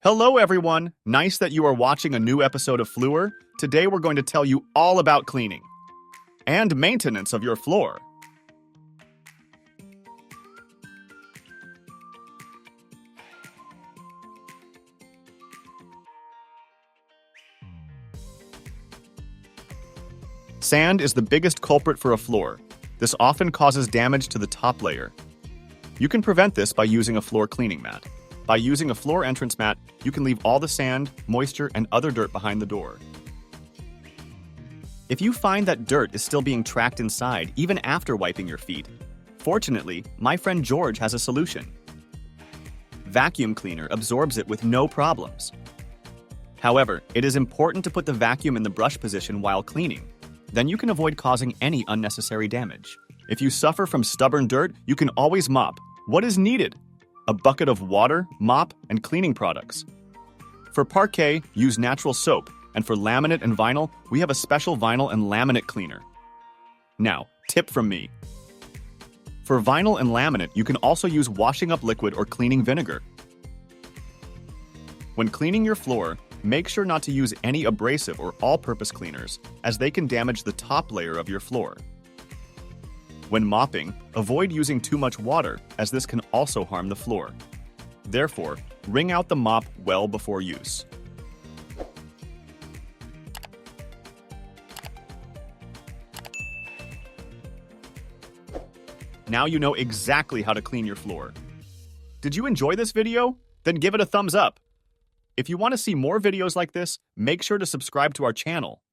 Hello everyone! Nice that you are watching a new episode of Floer. Today we're going to tell you all about cleaning and maintenance of your floor. Sand is the biggest culprit for a floor. This often causes damage to the top layer. You can prevent this by using a floor cleaning mat. By using a floor entrance mat, you can leave all the sand, moisture, and other dirt behind the door. If you find that dirt is still being tracked inside even after wiping your feet, fortunately, my friend George has a solution. Vacuum cleaner absorbs it with no problems. However, it is important to put the vacuum in the brush position while cleaning. Then you can avoid causing any unnecessary damage. If you suffer from stubborn dirt, you can always mop. What is needed? A bucket of water, mop, and cleaning products. For parquet, use natural soap, and for laminate and vinyl, we have a special vinyl and laminate cleaner. Now, tip from me. For vinyl and laminate, you can also use washing up liquid or cleaning vinegar. When cleaning your floor, make sure not to use any abrasive or all-purpose cleaners, as they can damage the top layer of your floor. When mopping, avoid using too much water, as this can also harm the floor. Therefore, wring out the mop well before use. Now you know exactly how to clean your floor. Did you enjoy this video? Then give it a thumbs up. If you want to see more videos like this, make sure to subscribe to our channel.